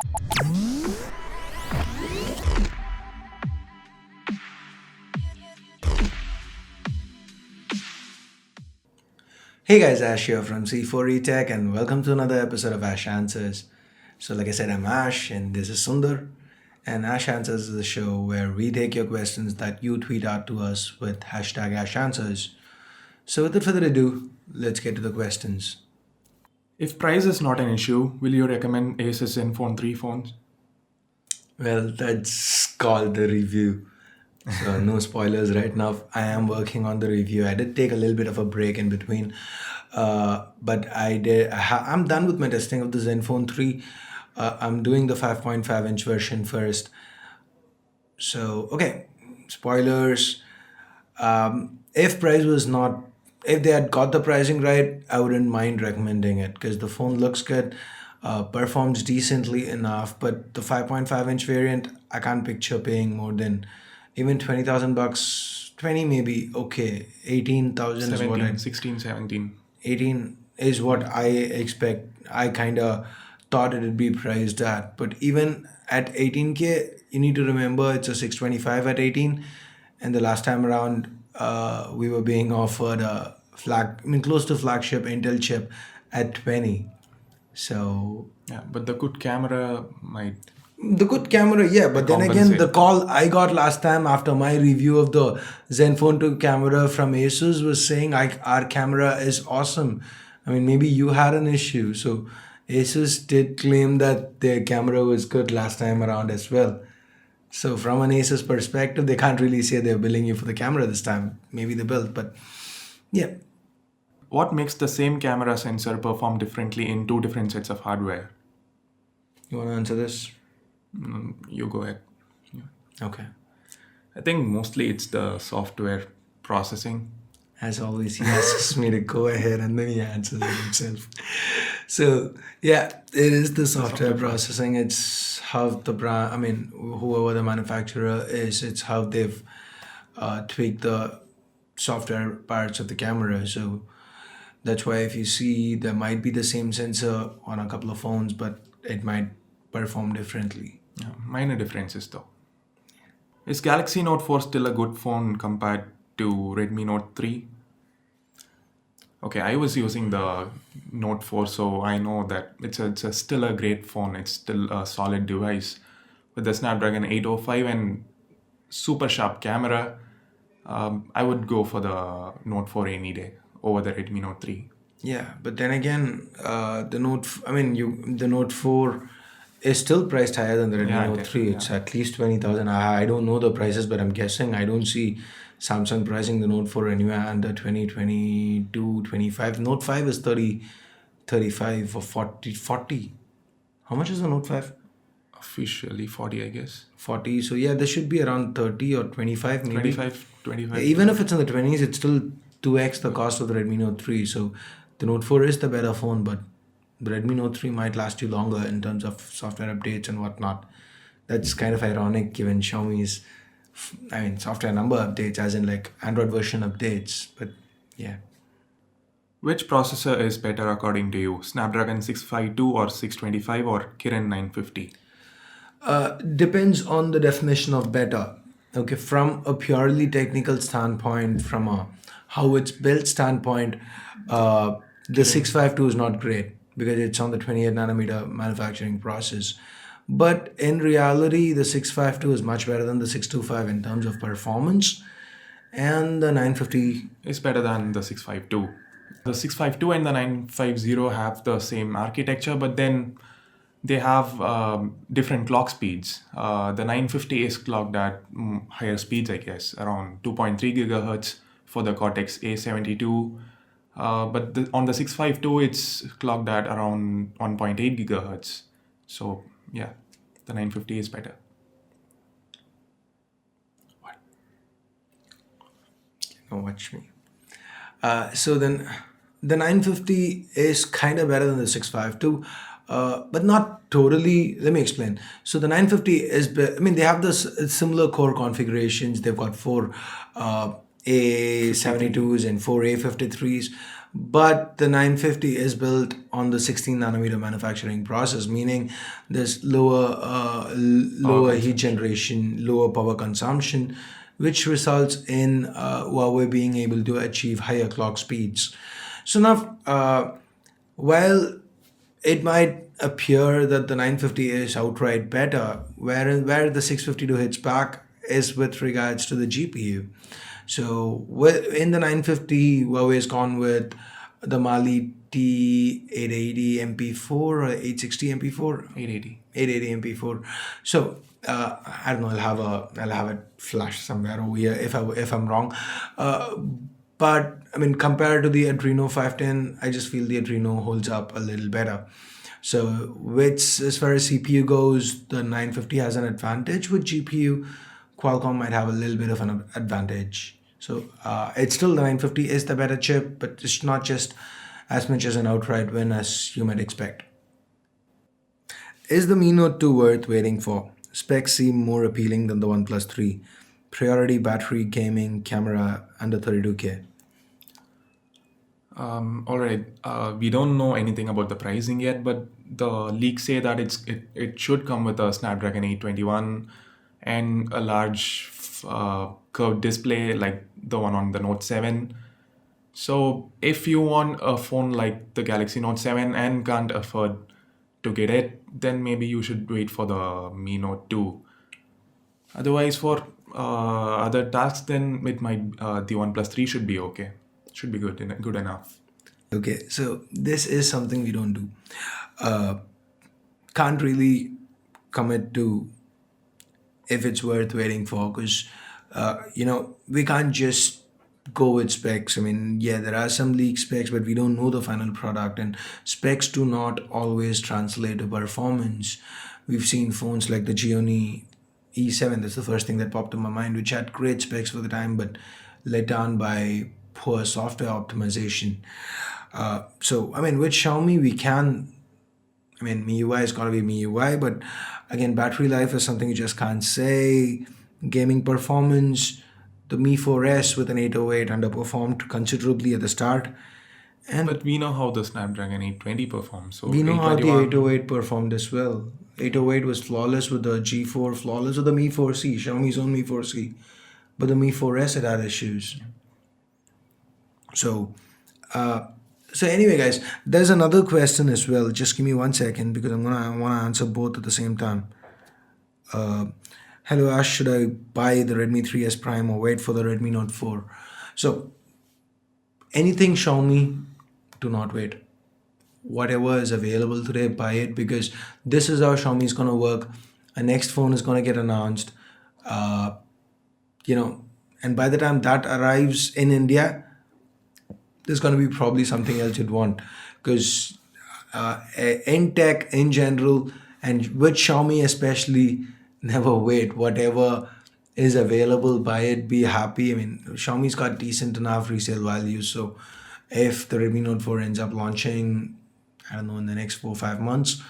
Hey guys, Ash here from C4E Tech, and welcome to another episode of Ash Answers. So, like I said, I'm Ash and this is Sundar. And Ash Answers is a show where we take your questions that you tweet out to us with hashtag Ash Answers. So, without further ado, let's get to the questions. If price is not an issue, will you recommend Asus Zenfone 3 phones? Well, that's called the review. So, no spoilers right now. I am working on the review. I did take a little bit of a break in between, but I'm done with my testing of the Zenfone 3. I'm doing the 5.5-inch version first. So, okay, spoilers. If price was not, if they had got the pricing right, I wouldn't mind recommending it because the phone looks good, performs decently enough. But the 5.5-inch variant, I can't picture paying more than even 20,000 bucks. 20 maybe okay. 18,000 is what 17, 16, 17. 18 is what I expect. I kind of thought it would be priced at, but even at 18K, you need to remember it's a 625 at 18, and the last time around, we were being offered a close to flagship Intel chip at 20. So Yeah, but the good camera might the good camera, yeah, but then again, the compensate. call I got last time after my review of the Zenfone 2 camera from Asus was saying our camera is awesome. I mean, maybe you had an issue. So Asus did claim that their camera was good last time around as well. So from an Asus perspective, they can't really say they're billing you for the camera this time. Maybe they built, but yeah. What makes the same camera sensor perform differently in two different sets of hardware? You want to answer this? You go ahead. Okay. I think mostly it's the software processing. As always, he asks me to go ahead and then he answers it himself. So, yeah, it is the software processing. It's how the brand, I mean, whoever the manufacturer is, it's how they've tweaked the software parts of the camera. So, that's why if you see, there might be the same sensor on a couple of phones, but it might perform differently. Yeah, minor differences though. Is Galaxy Note 4 still a good phone compared to Redmi Note 3? Okay, I was using the Note 4, so I know that it's still a great phone. It's still a solid device with the Snapdragon 805 and super sharp camera. I would go for the Note 4 any day over the Redmi Note 3. Yeah, but then again, the Note 4 is still priced higher than the Redmi Yeah, Note 3. definitely. It's Yeah. at least 20,000. I don't know the prices, but I'm guessing I don't see Samsung pricing the Note 4 anywhere under 20, 22, 25. Note 5 is 30, 35 or 40, 40. How much is the Note 5? Officially 40, I guess. 40. So yeah, this should be around 30 or 25 maybe. 25. Even if it's in the 20s, it's still 2x the cost of the Redmi Note 3. So the Note 4 is the better phone, but the Redmi Note 3 might last you longer in terms of software updates and whatnot. That's kind of ironic given Xiaomi's, software number updates, as in like Android version updates. But yeah. Which processor is better according to you? Snapdragon 652 or 625 or Kirin 950? Depends on the definition of better. Okay, from a purely technical standpoint, from a how it's built standpoint, the 652 is not great because it's on the 28 nanometer manufacturing process. But in reality, the 652 is much better than the 625 in terms of performance, and the 950. It's better than the 652. The 652 and the 950 have the same architecture, but then they have different clock speeds. The 950 is clocked at higher speeds, I guess, around 2.3 gigahertz for the Cortex A72. But on the 652, it's clocked at around 1.8 gigahertz. So, yeah, the 950 is better. Watch me. So then the 950 is kind of better than the 652, but not totally. Let me explain. So the 950 is, they have this similar core configurations. They've got four A72s and four A53s, but the 950 is built on the 16 nanometer manufacturing process, meaning there's lower heat generation, lower power consumption, which results in Huawei being able to achieve higher clock speeds. So now, while it might appear that the 950 is outright better, where the 652 hits back is with regards to the GPU. So in the 950, Huawei has gone with the Mali T880 MP4 or 860 MP4. 880. 880 MP4. So I don't know. I'll have it flash somewhere over here if I'm wrong. But I mean, compared to the Adreno 510, I just feel the Adreno holds up a little better. So, which as far as CPU goes, the 950 has an advantage. With GPU, Qualcomm might have a little bit of an advantage. So, it's still the 950 is the better chip, but it's not just as much as an outright win as you might expect. Is the Mi Note 2 worth waiting for? Specs seem more appealing than the OnePlus 3. Priority battery, gaming, camera, under 32K. All right. We don't know anything about the pricing yet, but the leaks say that it should come with a Snapdragon 821 and a large curved display like the one on the Note 7. So if you want a phone like the Galaxy Note 7 and can't afford to get it, then maybe you should wait for the Mi Note 2. Otherwise, for other tasks, then it might the OnePlus 3 should be okay. Should be good enough. Okay, so this is something we don't do. Can't really commit to if it's worth waiting for, because we can't just go with specs. I mean, yeah, there are some leak specs, but we don't know the final product, and specs do not always translate to performance. We've seen phones like the Xiaomi E7, that's the first thing that popped in my mind, which had great specs for the time, but let down by poor software optimization. So, I mean, with Xiaomi, we can. I mean, MIUI is gonna be MIUI, but again, battery life is something you just can't say. Gaming performance, the Mi 4S with an 808 underperformed considerably at the start, and But we know how the Snapdragon 820 performs. So we know how the 821, 808 performed as well. 808 was flawless with the G4, flawless with the Mi 4C, Xiaomi's own Mi 4C, but the Mi 4S had issues. So, so anyway, guys, there's another question as well. Just give me 1 second because I want to answer both at the same time. Hello Ash, should I buy the Redmi 3S Prime or wait for the Redmi Note 4? So anything Xiaomi, do not wait. Whatever is available today, buy it, because this is how Xiaomi is gonna work. A next phone is gonna get announced, uh, and by the time that arrives in India, there's going to be probably something else you'd want, because in tech in general and with Xiaomi especially, never wait. Whatever is available, buy it, be happy. I mean, Xiaomi's got decent enough resale value, so if the Redmi Note 4 ends up launching, I don't know, in the next 4 or 5 months,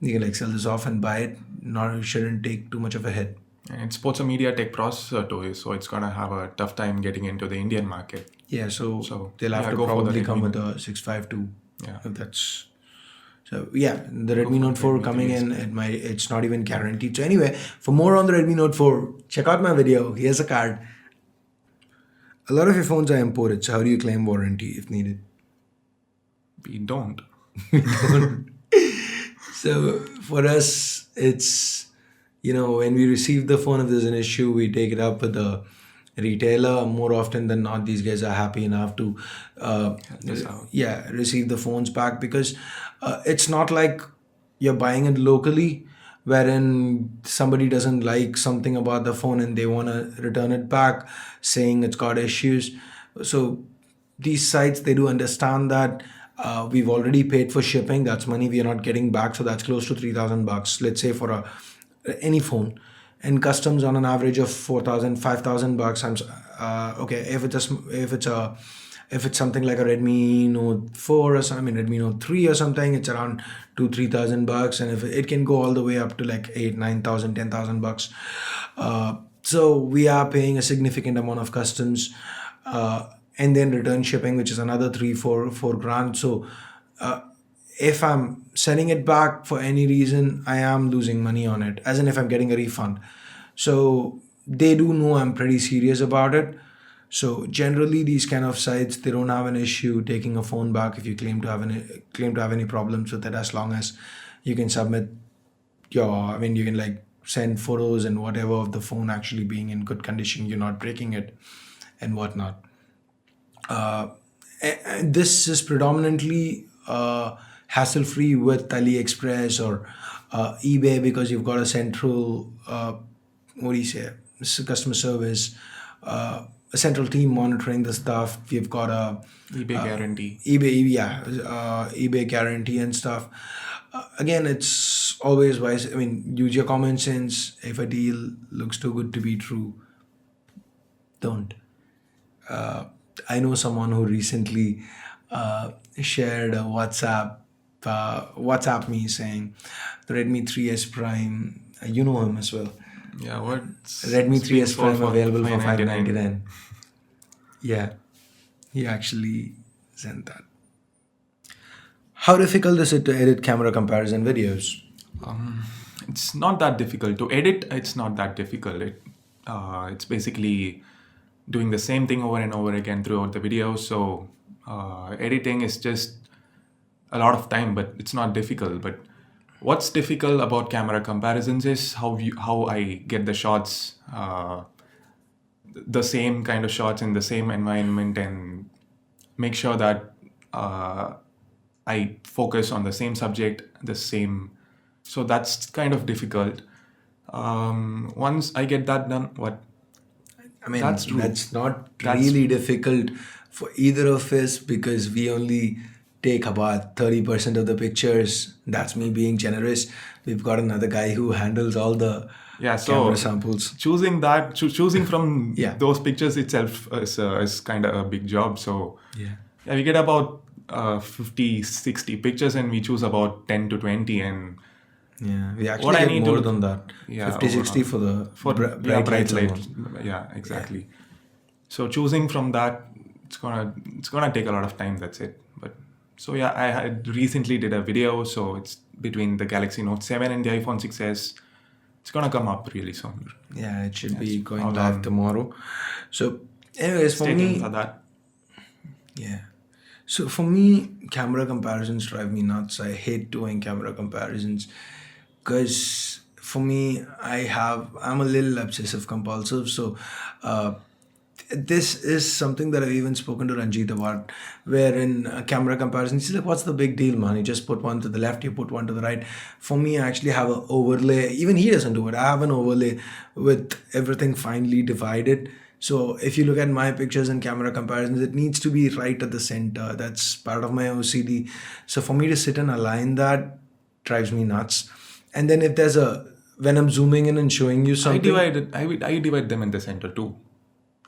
you can like sell this off and buy it. Not, it shouldn't take too much of a hit. and it sports a MediaTek processor too, so it's gonna have a tough time getting into the Indian market. Yeah, so So, they'll have yeah, to go for the probably come Redmi with Note. a 652. Yeah. If that's so, yeah, the Go Redmi for Note the 4 Redmi coming 3 is in, good. it's not even guaranteed. So anyway, for more on the Redmi Note 4, check out my video. Here's a card. A lot of your phones are imported, so how do you claim warranty if needed? We don't. So for us, it's, when we receive the phone, if there's an issue, we take it up with the retailer. More often than not, these guys are happy enough to Help us out. receive the phones back, because it's not like you're buying it locally wherein somebody doesn't like something about the phone and they want to return it back saying it's got issues. So these sites, they do understand that we've already paid for shipping. That's money we are not getting back, so that's close to 3,000 bucks, let's say, for any phone. And customs on an average of 4,000, 5,000 bucks. Okay, if it's something like a Redmi Note 4 or something, Redmi Note 3 or something, it's around 2, 3,000 bucks, and if it can go all the way up to like 8, 9,000, 10,000 bucks. So we are paying a significant amount of customs. and then return shipping, which is another 3 4 4 grand. So if I'm sending it back for any reason, I am losing money on it, as in if I'm getting a refund. So they do know I'm pretty serious about it. So generally, these kind of sites, they don't have an issue taking a phone back if you claim to have any problems with it, as long as you can submit I mean, you can like send photos and whatever of the phone actually being in good condition, you're not breaking it and whatnot. uh, and this is predominantly hassle free with AliExpress or eBay, because you've got a central what do you say, customer service, a central team monitoring the stuff. We've got a eBay guarantee. eBay guarantee and stuff. Again, it's always wise. I mean, use your common sense. If a deal looks too good to be true, don't. I know someone who recently shared a WhatsApp me saying the Redmi 3S Prime. You know him as well. Yeah, what's Redmi it's being 3S sold Prime for available for 599. 599. Yeah, he actually sent that. How difficult is it to edit camera comparison videos? It's not that difficult to edit. It's not that difficult. It's basically doing the same thing over and over again throughout the video. So editing is just a lot of time, but it's not difficult. But what's difficult about camera comparisons is how I get the shots, the same kind of shots in the same environment, and make sure that I focus on the same subject, the same. So that's kind of difficult. Once I get that done, what? I mean, That's true. that's not That's really difficult for either of us, because we only take about 30% of the pictures. That's me being generous. We've got another guy who handles all the Yeah, camera so samples. choosing from Yeah. those pictures itself is kind of a big job. So Yeah. yeah, we get about 50, 60 pictures, and we choose about 10 to 20. And Yeah. We what actually I get need to more look, than that. yeah, 50, 60 for the for yeah, bright bright lights light, alone. yeah, exactly. So choosing from that, it's gonna take a lot of time. That's it. But so yeah, I had recently did a video, so it's between the Galaxy Note 7 and the iPhone 6s. It's gonna come up really soon. Yeah, it should Yeah, be it's going out live on. tomorrow. So, anyways, for Stay tuned me, for that. yeah. So for me, camera comparisons drive me nuts. I hate doing camera comparisons because for me, I'm a little obsessive compulsive. So this is something that I've even spoken to Ranjit about, where in camera comparisons, he's like, what's the big deal, man? You just put one to the left, you put one to the right. For me, I actually have an overlay. Even he doesn't do it. I have an overlay with everything finely divided. So if you look at my pictures and camera comparisons, it needs to be right at the center. That's part of my OCD. So for me to sit and align that drives me nuts. And then if there's when I'm zooming in and showing you something, I divide them in the center too.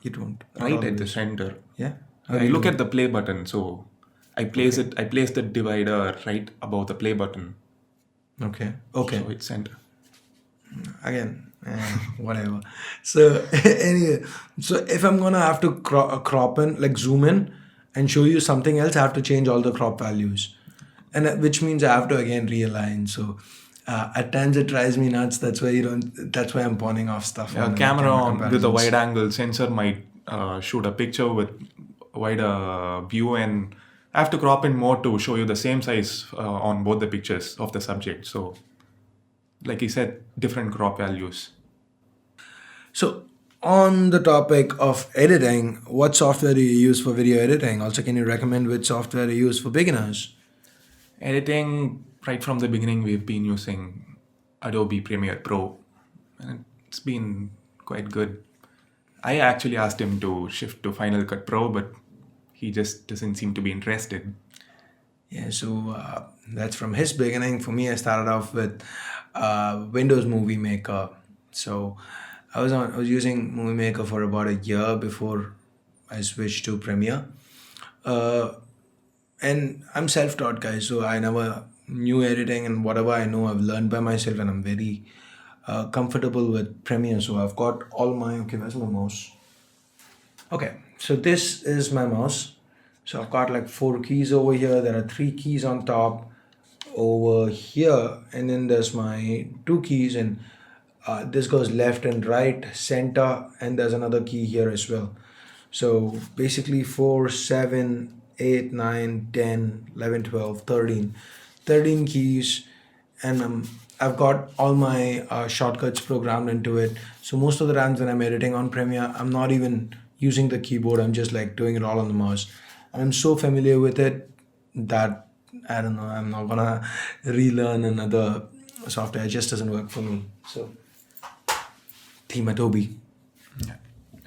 you don't. Not Right at the always. center. Yeah. How do I you look do at the play button, so I place it. I place the divider right above the play button, it? Okay. Okay. so it's center. Again, whatever. So anyway, so if I'm gonna have to crop in, like zoom in, and show you something else, I have to change all the crop values, and which means I have to again realign. So at times it drives me nuts. That's why you don't. That's why I'm pawning off stuff Yeah, on camera camera on with a comparisons. wide angle sensor might shoot a picture with wider view, and I have to crop in more to show you the same size on both the pictures of the subject. So, like he said, different crop values. So on the topic of editing, what software do you use for video editing? Also, can you recommend which software you use for beginners? Editing, right from the beginning, we've been using Adobe Premiere Pro, and it's been quite good. I actually asked him to shift to Final Cut Pro, but he just doesn't seem to be interested. Yeah, so that's from his beginning. For me, I started off with Windows Movie Maker. So I was using Movie Maker for about a year before I switched to Premiere. Uh, and I'm self-taught, guys, so I never knew editing, and whatever I know, I've learned by myself, and I'm very comfortable with Premiere. So I've got all my. Okay, where's my mouse? Okay, So this is my mouse. So I've got like 4 keys over here. There are 3 keys on top over here, and then there's my 2 keys, and this goes left and right, center, and there's another key here as well. So basically 4, 7, 8, 9, 10, 11, 12, 13. 13 keys, and I've got all my shortcuts programmed into it. So most of the times when I'm editing on Premiere, I'm not even using the keyboard. I'm just like doing it all on the mouse, and I'm so familiar with it that I don't know. I'm not gonna relearn another software. It just doesn't work for me. So, Team Adobe Yeah.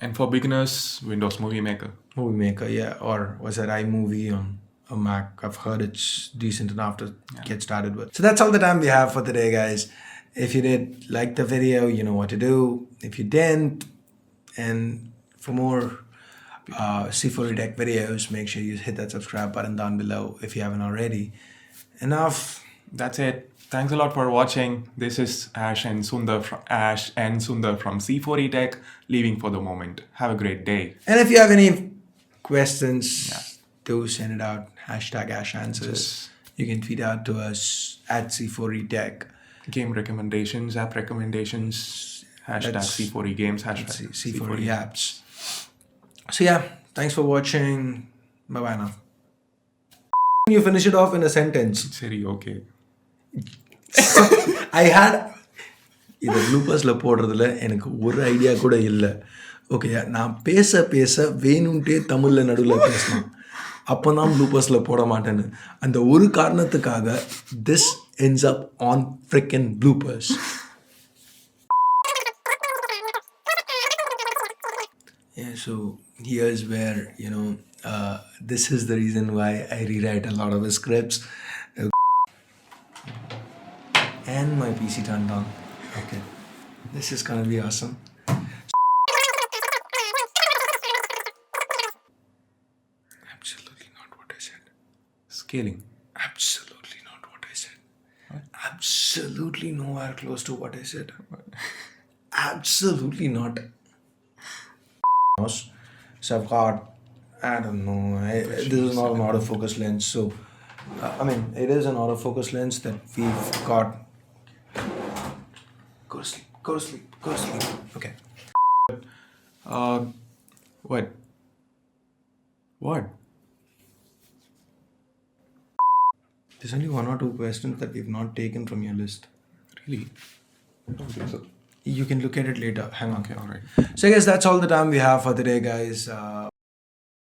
And for beginners, Windows Movie Maker. Movie Maker, yeah, or was that iMovie on a Mac? I've heard it's decent enough to get started with. So that's all the time we have for today, guys. If you did like the video, you know what to do. If you didn't, and for more C4 Tech videos, make sure you hit that subscribe button down below if you haven't already. Enough. That's it. Thanks a lot for watching. This is Ash and Sundar from C4E Tech, leaving for the moment. Have a great day. And if you have any questions, do send it out. Hashtag Ash Answers. You can tweet out to us at C4E Tech. Game recommendations, app recommendations, hashtag C4E Games, hashtag C4E Apps. So yeah, thanks for watching. Bye bye now. You finish it off in a sentence. Seri, okay. I had இதை ப்ளூப்பர்ஸில் போடுறதுல எனக்கு ஒரு idea கூட இல்லை. Okay, நான் பேச பேச வேணும்ட்டே தமிழில் நடுவில் பேசணும், அப்போ தான் ப்ளூப்பர்ஸில் போட மாட்டேன்னு. அந்த ஒரு காரணத்துக்காக this ends up on freaking bloopers. Yeah, so here's where, this is the reason why I rewrite a lot of the scripts. And my PC turned on. Okay, this is gonna be awesome. Absolutely not what I said. Scaling. Absolutely not what I said. What? Absolutely nowhere close to what I said. Absolutely not. So I've got, I don't know, this is not an autofocus lens. So, it is an autofocus lens that we've got. Go to sleep, go to sleep, go to sleep. Okay. What? What? There's only 1 or 2 questions that we've not taken from your list. Really? I don't think so. You can look at it later. Hang on. Okay, alright. So I guess that's all the time we have for today, guys.